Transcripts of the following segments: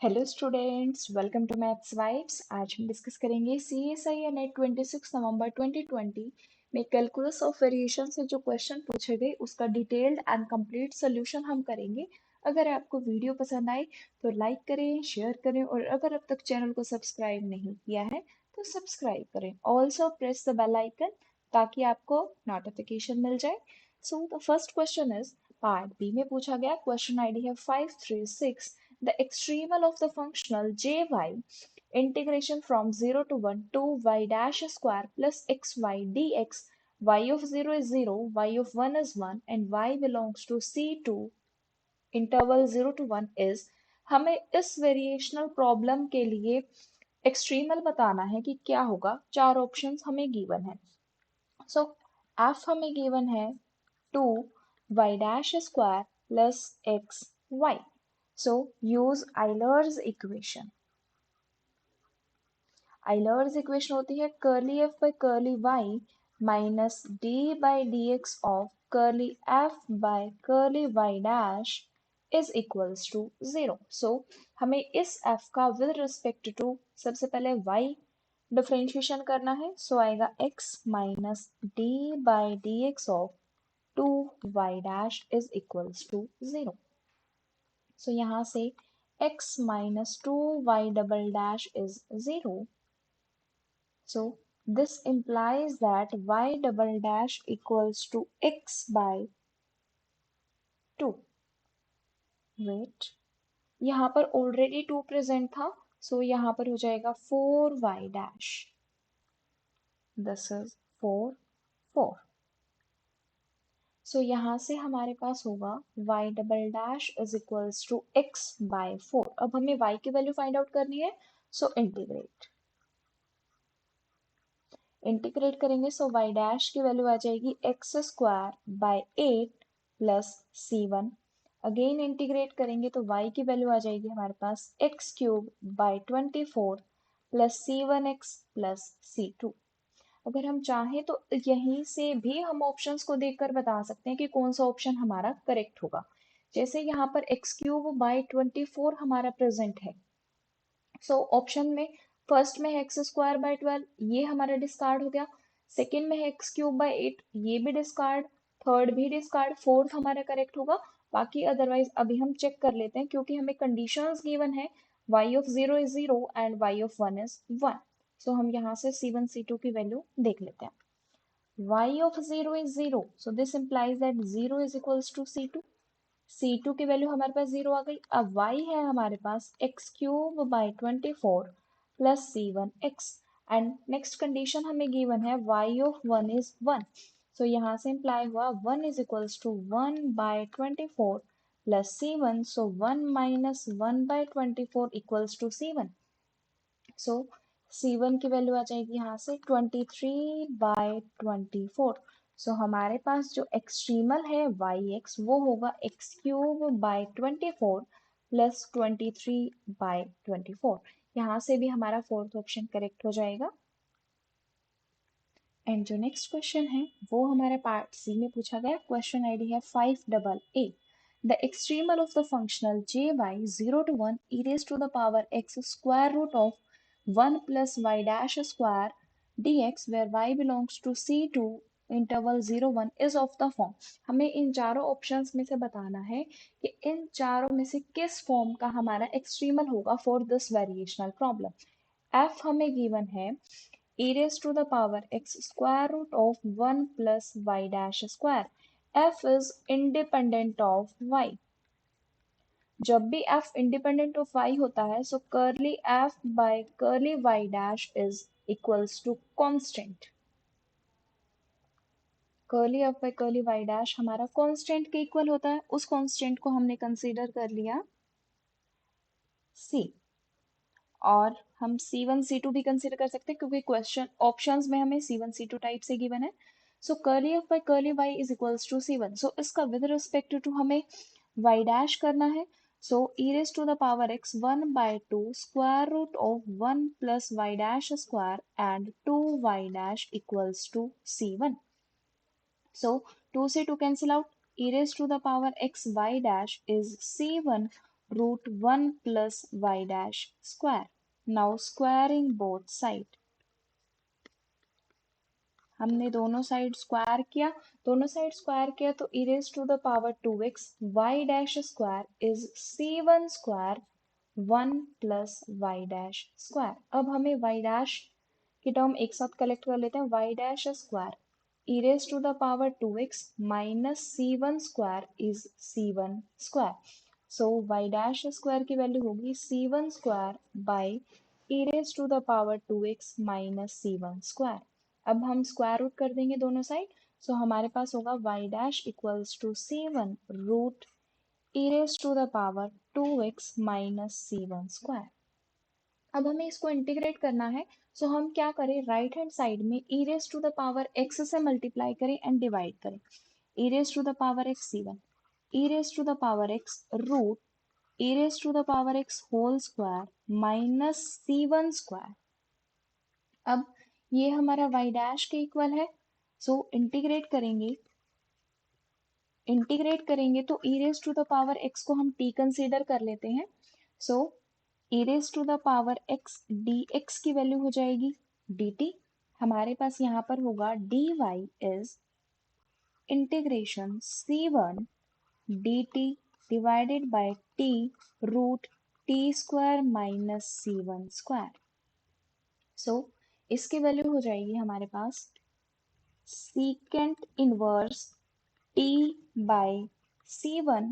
Hello students, welcome to maths vibes. आज हम discuss करेंगे सीएसआई या नेट 26 नवंबर 2020 में कैलकुलस ऑफ वेरिएशन से जो क्वेश्चन पूछे गए उसका डिटेल्ड एंड कंप्लीट सोल्यूशन हम करेंगे। अगर आपको वीडियो पसंद आए तो लाइक करें, शेयर करें और अगर अब तक चैनल को सब्सक्राइब नहीं किया है तो सब्सक्राइब करें। Also press the bell icon ताकि आपको नोटिफिकेशन मिल जाए। So the first question is part B में पूछा गया। क्वेश्चन आईडी है 536। The extremal of the functional jy integration from 0 to 1 to y dash square plus xy dx. Y of 0 is 0, y of 1 is 1 and y belongs to C2 interval 0 to 1 is। हमें इस variational problem के लिए extremal बताना है कि क्या होगा। चार ऑप्शंस हमें गिवन है। सो f हमें गिवन है 2 y dash square plus x y. So use Euler's equation. Euler's equation होती है curly f by curly y minus d by dx of curly f by curly y dash is equals to 0. So हमें इस f का with respect to सबसे पहले y differentiation करना है। So आएगा x minus d by dx of 2y dash is equals to 0. So यहाँ से x minus 2y double dash is 0. So this implies that y double dash equals to x by 2. Wait, यहाँ पर already 2 present था, so यहाँ पर हो जाएगा 4y dash. This is 4, 4. So यहाँ से हमारे पास होगा y double dash is equals to x by 4. अब हमें y की वैल्यू फाइंड आउट करनी है, so इंटीग्रेट करेंगे। सो y डैश की वैल्यू आ जाएगी x square by 8 plus c1। Again integrate करेंगे तो y की वैल्यू आ जाएगी हमारे पास x cube by 24 plus c1x plus c2। अगर हम चाहें तो यहीं से भी हम ऑप्शंस को देखकर बता सकते हैं कि कौन सा ऑप्शन हमारा करेक्ट होगा। जैसे यहाँ पर एक्स क्यूब बाय 24 हमारा प्रेजेंट है। सो ऑप्शन में फर्स्ट में है एक्स स्क्वायर बाय 12, ये हमारा डिस्कार्ड हो गया। सेकंड में है एक्स क्यूब बाय 8, ये भी डिस्कार्ड। थर्ड भी डिस्कार्ड। फोर्थ हमारा करेक्ट होगा। बाकी अदरवाइज अभी हम चेक कर लेते हैं क्योंकि हमें कंडीशंस गिवन है। y of 0 is 0 and y of 1 is 1। सो हम यहाँ से c1 c2 की वैल्यू देख लेते हैं। y of 0 is 0, so this implies that 0 is equals to c2। C2 की वैल्यू हमारे पास 0 आ गई। अब y है हमारे पास x cube by 24 plus c1x and next condition हमें गिवन है y ऑफ 1 इज 1। सो यहाँ से इंप्लाई हुआ 1 is equals to 1 by 24 plus c1। So 1 minus 1 by 24 equals to c1। So c1 की वैल्यू आ जाएगी यहाँ से 23 बाय 24। सो हमारे पास जो एक्सट्रीमल है yx वो होगा x cube by 24 plus 23 by 24। यहाँ से भी हमारा फोर्थ ऑप्शन करेक्ट हो जाएगा। एंड जो नेक्स्ट क्वेश्चन है वो हमारे पार्ट सी में पूछा गया। क्वेश्चन आईडी है 588। The extremal of the functional jy 0 to 1 e raised to the power x square root of 1 plus y dash square dx where y belongs to c2 interval 0 1 is of the form। हमें इन चारों options में से बताना है कि इन चारों में से किस फॉर्म का हमारा एक्सट्रीमल होगा for this variational problem. f हमें गिवन है e raised to the power x square root of 1 plus y dash square। f is independent of y। जब भी f independent of y होता है so curly f by curly y dash is equals to constant। curly f by curly y dash हमारा constant के equal होता है। उस constant को हमने कंसीडर कर लिया c, और हम C1 C2 भी कंसिडर कर सकते हैं क्योंकि क्वेश्चन ऑप्शंस में हमें C1 C2 टाइप से गिवन है। So curly f by curly y is equals to C1। So इसका विद रिस्पेक्ट टू हमें y डैश करना है। So e raise to the power x 1 by 2 square root of 1 plus y dash square and 2y dash equals to C1। So 2 से 2 cancel out. E raised to the power x y dash is C1 root 1 plus y dash square. Now squaring both side. हमने दोनों side square किया, दोनों side square किया तो e raised to the power 2x y dash square is c1 square 1 plus y dash square. अब हमें y dash की term एक साथ कलेक्ट कर लेते हैं, y dash square e raised to the power 2x minus c1 square is c1 square. So y dash square की value होगी c1 square by e raised to the power 2x minus c1 square. अब हम square root कर देंगे दोनों side, सो हमारे पास होगा y dash equals to c1 root e raise to the power 2x minus c1 square. अब हमें इसको इंटीग्रेट करना है, सो हम क्या करें, राइट हैंड साइड में e raise to the power x से मल्टीप्लाई करें एंड डिवाइड करें. e raise to the power x c1, e raise to the power x root e raise to the power x whole square minus c1 square. अब ये हमारा y dash के equal है, सो integrate करेंगे तो e raise to the power x को हम t consider कर लेते हैं. So e raise to the power x dx की वैल्यू हो जाएगी dt. हमारे पास यहाँ पर होगा dy is integration c1 dt divided by t root t square minus c1 square. So इसकी वैल्यू हो जाएगी हमारे पास secant inverse t by c1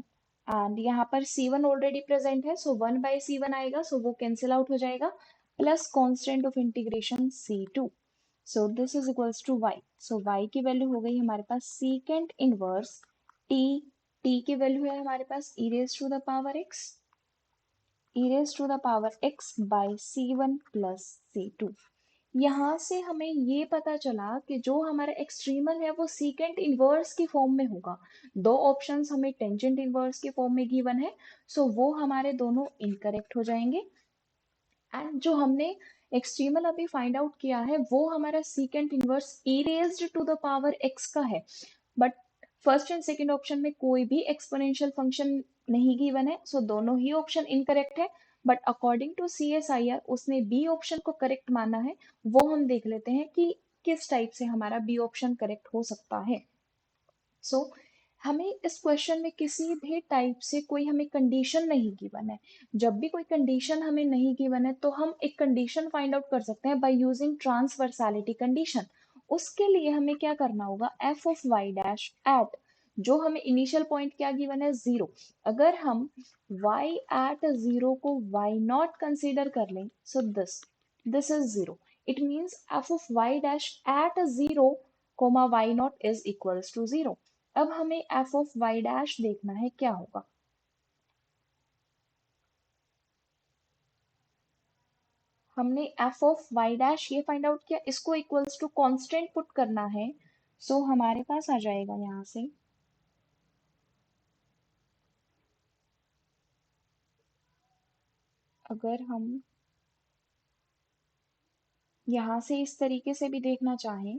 and यहाँ पर c1 ऑलरेडी प्रेजेंट है, सो 1 बाय c1 आएगा, सो वो कैंसिल आउट हो जाएगा, plus constant of integration c2. So this is equals to y. So y की वैल्यू हो गई हमारे पास सीकेंट इनवर्स t की वैल्यू है हमारे पास e raise to the power x by c1 plus c2. यहाँ से हमें ये पता चला कि जो हमारा एक्सट्रीमल है वो सीकेंट इनवर्स की फॉर्म में होगा. दो ऑप्शंस हमें टेंजेंट इनवर्स की फॉर्म में गिवन है, सो वो हमारे दोनों इनकरेक्ट हो जाएंगे. एंड जो हमने एक्सट्रीमल अभी फाइंड आउट किया है वो हमारा secant inverse e raised to the power x का है, but first and second option में कोई भी एक्सपोनेंशियल फंक्शन नहीं गिवन है, सो दोनों ही ऑप्शन इनकरेक्ट है. बट अकॉर्डिंग टू CSIR उसने बी ऑप्शन को करेक्ट माना है, वो हम देख लेते हैं कि किस टाइप से हमारा बी ऑप्शन करेक्ट हो सकता है. सो हमें इस क्वेश्चन में किसी भी टाइप से कोई हमें कंडीशन नहीं गिवन है. जब भी कोई कंडीशन हमें नहीं गिवन है तो हम एक कंडीशन फाइंड आउट कर सकते हैं बाय यूजिंग ट्रांसवर्सालिटी कंडीशन. उसके लिए हमें क्या करना होगा, f of y dash at, जो हमें इनिशियल पॉइंट क्या गिवन है 0, अगर हम y एट 0 को y0 कंसीडर कर लें, so this is 0. It means f of y dash at 0 comma y0 is equals to 0. अब हमें f of y dash देखना है क्या होगा. हमने f of y dash ये फाइंड आउट किया, इसको इक्वल्स टू कांस्टेंट पुट करना है, सो हमारे पास आ जाएगा यहाँ से अगर हम यहाँ से इस तरीके से भी देखना चाहें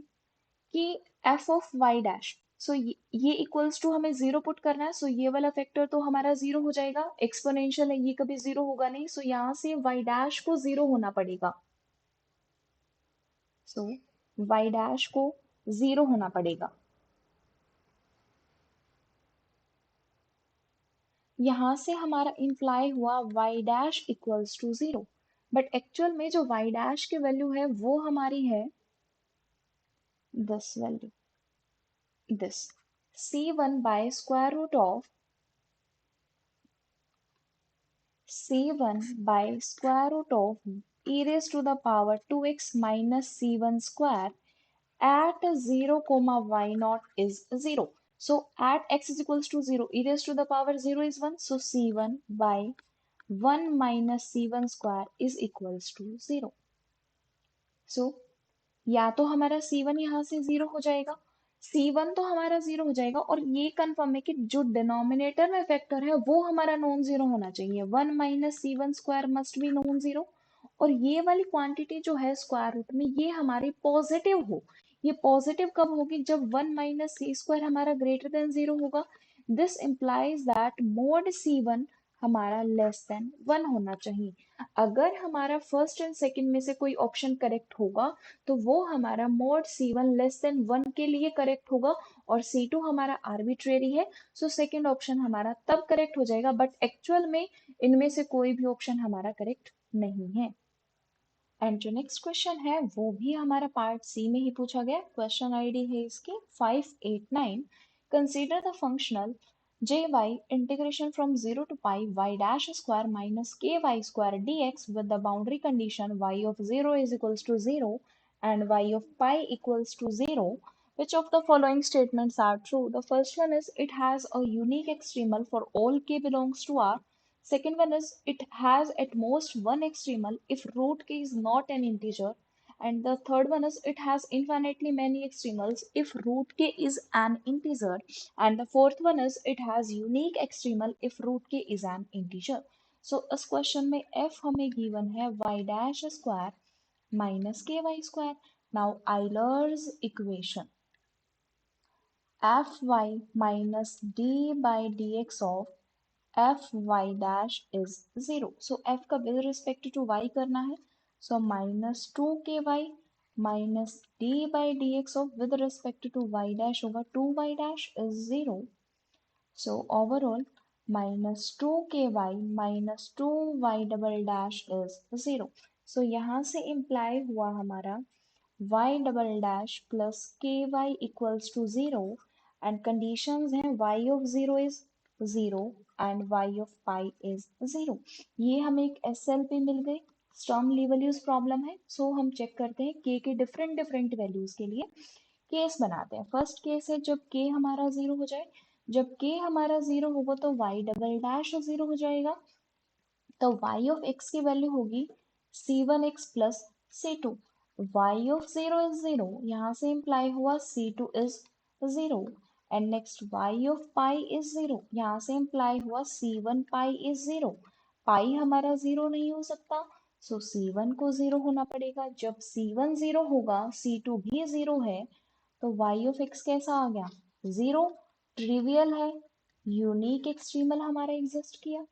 कि f ऑफ y डैश, सो ये इक्वल्स टू हमें 0 पुट करना है, सो ये वाला फैक्टर तो हमारा 0 हो जाएगा, एक्सपोनेंशियल है ये कभी 0 होगा नहीं, सो यहाँ से y डैश को 0 होना पड़ेगा. सो y डैश को 0 होना पड़ेगा. यहाँ से हमारा इंप्लाई हुआ y dash equals to 0, but actual में जो y डैश की वैल्यू है वो हमारी है this value, this c1 by square root of c1 by square root of e raised to the power 2x minus c1 square at 0 comma y0 is 0. So at x is equals to 0, e raised to the power 0 is 1, so c1 by 1 minus c1 square is equals to 0. So या तो हमारा c1 यहाँ से 0 हो जाएगा, c1 तो हमारा 0 हो जाएगा, और ये कंफर्म है कि जो डिनोमिनेटर में फैक्टर है वो हमारा नॉन जीरो होना चाहिए, 1 minus c1 square must be non zero. और ये वाली क्वांटिटी जो है स्क्वायर रूट में ये हमारी पॉजिटिव हो. ये पॉजिटिव कब होगी, जब 1 माइनस सी स्क्वायर हमारा ग्रेटर देन 0 होगा. This implies that mode c1 हमारा लेस देन 1 होना चाहिए। अगर हमारा फर्स्ट एंड सेकंड में से कोई ऑप्शन करेक्ट होगा तो वो हमारा मोड C1 लेस देन 1 के लिए करेक्ट होगा और C2 हमारा आर्बिट्रेरी है, सो सेकंड ऑप्शन हमारा तब करेक्ट हो जाएगा, बट एक्चुअल में इनमें से कोई भी ऑप्शन हमारा करेक्ट नहीं है। एंड जो नेक्स्ट क्वेश्चन है वो भी हमारा पार्ट सी में ही पूछा गया। क्वेश्चन आईडी है इसकी 589। Consider the functional jy integration from 0 to pi y dash square minus ky square dx with the boundary condition y of 0 is equals to 0 and y of pi equals to 0. Which of the following statements are true? The first one is it has a unique extremal for all k belongs to R. Second one is it has at most one extremal if root k is not an integer. And the third one is it has infinitely many extremals if root k is an integer. And the fourth one is it has unique extremal if root k is an integer. So इस question में f हमें given है y dash square minus ky square. Now Euler's equation fy minus d by dx of fy dash is 0. So f का with respect to y करना है. So minus 2ky minus d by dx of with respect to y dash होगा 2y dash is 0. So overall minus 2ky minus 2y double dash is 0. So यहाँ से imply हुआ हमारा y double dash plus ky equals to 0 and conditions हैं y of 0 is 0 and y of pi is 0. ये हमें एक SLP मिल गई, Sturm लिवलियस problem है. सो हम चेक करते हैं k के डिफरेंट डिफरेंट वैल्यूज के लिए केस बनाते हैं. फर्स्ट केस है जब k हमारा 0 हो जाए. जब k हमारा 0 होगा तो y डबल डैश 0 हो जाएगा. तो y ऑफ x की वैल्यू होगी c1x plus c2. y of 0 is 0, यहाँ से इम्प्लाई हुआ c2 is 0. And next y of pi is 0, यहाँ से इम्प्लाई हुआ c1 पाई इज 0. पाई हमारा 0 नहीं हो सकता, सो c1 को 0 होना पड़ेगा. जब c1 0 होगा c2 भी 0 है, तो y ऑफ x कैसा आ गया? 0. ट्रिवियल है, यूनिक एक्सट्रीमल हमारा एग्जिस्ट किया.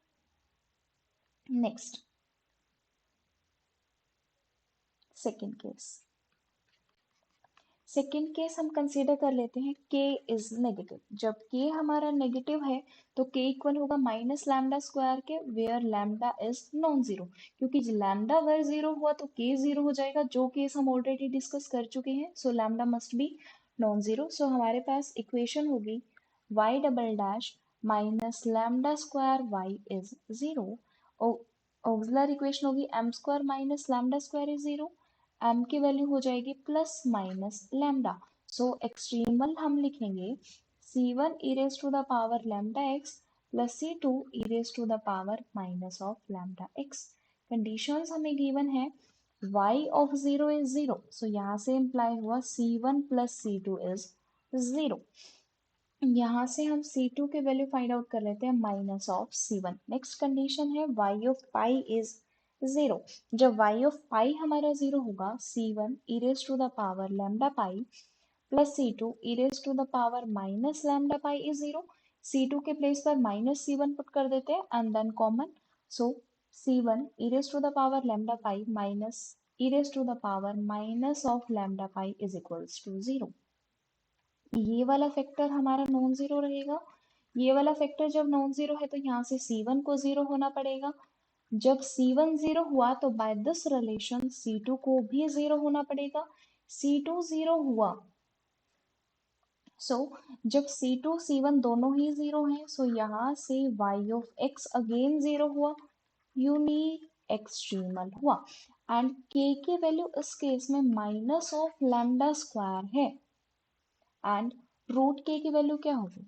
Next second case. Second case हम कंसीडर कर लेते हैं k इज नेगेटिव. जब k हमारा नेगेटिव है तो k इक्वल होगा माइनस लैम्डा स्क्वायर के, where lambda is non zero. क्योंकि लैम्डा अगर जीरो हुआ तो k जीरो हो जाएगा, जो केस हम ऑलरेडी डिस्कस कर चुके हैं. So lambda must be non zero. So हमारे पास इक्वेशन होगी y double dash minus lambda square y is zero. Auxiliary equation होगी m square minus lambda square is zero. m की वैल्यू हो जाएगी plus minus lambda. So extremal हम लिखेंगे c1 e raise to the power lambda x plus c2 e raise to the power minus of lambda x. Conditions हमें given है y of 0 is 0, सो यहाँ से imply हुआ c1 plus c2 is 0. यहाँ से हम c2 के वैल्यू फाइंड आउट कर लेते हैं minus of c1. Next condition है y ऑफ पाई इज 0. जब y ऑफ पाई हमारा 0 होगा c1 e raise to the power lambda pi plus c2 e raise to the power minus lambda pi is 0. c2 के place पर minus c1 put कर देते हैं and then common. So c1 e raise to the power lambda pi minus e raise to the power minus of lambda pi is equals to 0. ये वाला factor हमारा non zero रहेगा. ये वाला factor जब नॉन जीरो है तो यहाँ से c1 को 0 होना पड़ेगा. जब c1 0 हुआ तो बाय दिस रिलेशन c2 को भी 0 होना पड़ेगा. c2 0 हुआ, सो जब c2 c1 दोनों ही 0 हैं, सो यहाँ से y ऑफ x अगेन 0 हुआ, यूनिक एक्सट्रीमल हुआ. एंड k की वैल्यू इस केस में माइनस ऑफ लैम्डा स्क्वायर है एंड रूट के की वैल्यू क्या होगी?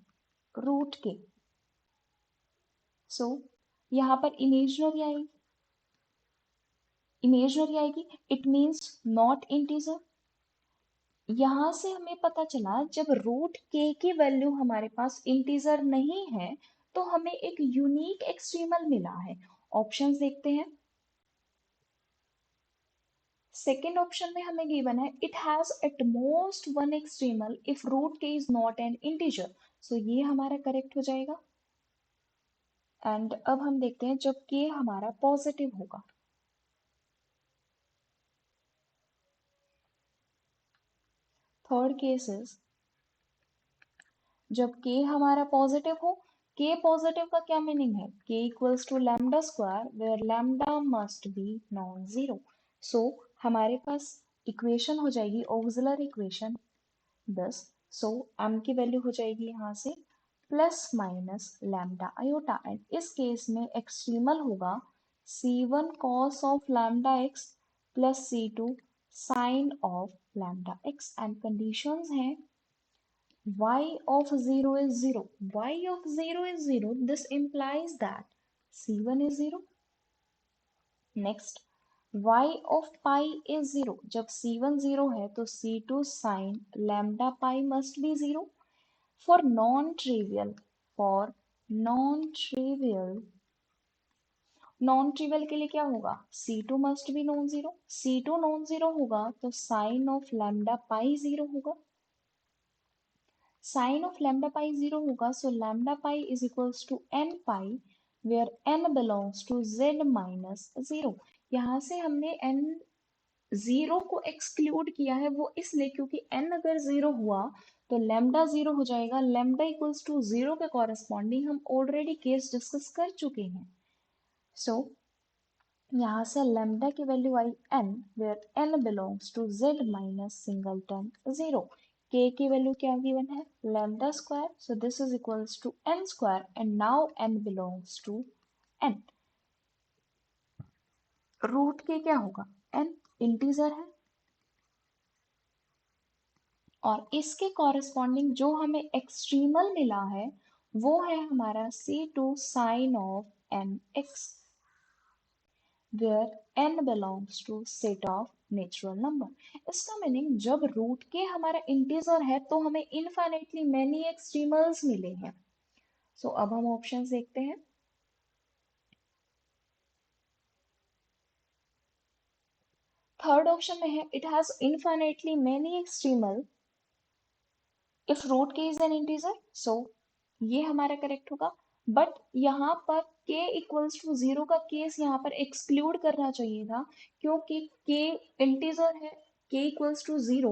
रूट के. सो यहाँ पर इमेजनरी आएगी, इमेजनरी आएगी, इट मीन्स नॉट इंटीजर. यहाँ से हमें पता चला जब रूट के की वैल्यू हमारे पास इंटीजर नहीं है तो हमें एक यूनिक एक्सट्रीमल मिला है. ऑप्शंस देखते हैं. सेकेंड ऑप्शन में हमें गिवन है it has at most one extremal if root k is not an integer. So ये हमारा करेक्ट हो जाएगा. एंड अब हम देखते हैं जब k हमारा पॉजिटिव होगा। थर्ड केस इज जब k हमारा पॉजिटिव हो। k पॉजिटिव का क्या मीनिंग है? k equals to lambda square where lambda must be non zero. So हमारे पास इक्वेशन हो जाएगी ऑक्सिलरी इक्वेशन 10। सो m की वैल्यू हो जाएगी यहाँ से plus minus lambda iota, and इस केस में एक्सट्रीमल होगा c1 cos of lambda x plus c2 sine of lambda x, and conditions हैं y of 0 is 0. Y of 0 is 0. This implies that C1 is 0. Next, y of pi is 0. जब C1 0 है तो C2 sin lambda pi must be 0. For non-trivial, for non-trivial, non-trivial के लिए क्या होगा? C2 must be non-zero. C2 non-zero होगा तो sin of lambda pi 0 होगा। Sine of lambda pi zero होगा, so lambda pi is equals to n pi where n belongs to Z minus zero. यहाँ से हमने एन जीरो को exclude किया है, वो इसलिए क्योंकि एन अगर जीरो हुआ तो लैम्डा जीरो हो जाएगा। लैम्डा इक्वल्स टू जीरो के कॉरेस्पॉन्डिंग हम ऑलरेडी केस डिस्कस कर चुके हैं। सो यहाँ से लैम्डा की वैल्यू आई n where n belongs to z minus singleton zero. k की वैल्यू क्या गिवन है? Lambda square, so this is equals to n square and now n belongs to n। Root के क्या होगा? n इंटीजर है और इसके कॉरेस्पॉन्डिंग जो हमें एक्सट्रीमल मिला है वो है हमारा c2 sine of n x where n belongs to set of natural number। इसका मीनिंग जब रूट के हमारा इंटीजर है तो हमें इनफाइनाइटली मैनी एक्सट्रीमल्स मिले हैं। सो अब हम ऑप्शंस देखते हैं। थर्ड ऑप्शन में है it has infinitely many extremal if root k is an integer, so ये हमारा करेक्ट होगा। बट यहाँ पर k इक्वल्स टू जीरो का केस यहाँ पर एक्सक्लूड करना चाहिए था, क्योंकि k इंटीजर है। k equals to zero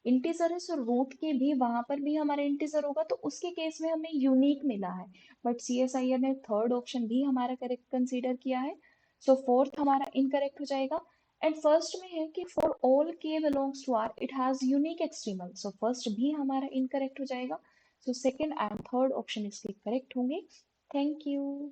integer है, सो रूट के भी वहां पर भी हमारा इंटीजर होगा, तो उसके केस में हमें यूनिक मिला है। बट CSIR ने थर्ड ऑप्शन भी हमारा करेक्ट कंसीडर किया है, सो फोर्थ हमारा इनकरेक्ट हो जाएगा। एंड फर्स्ट में है कि for all k belongs to R it has unique extremal, so first भी हमारा इनकरेक्ट हो जाएगा। So second and third option इसके करेक्ट होंगे। Thank you.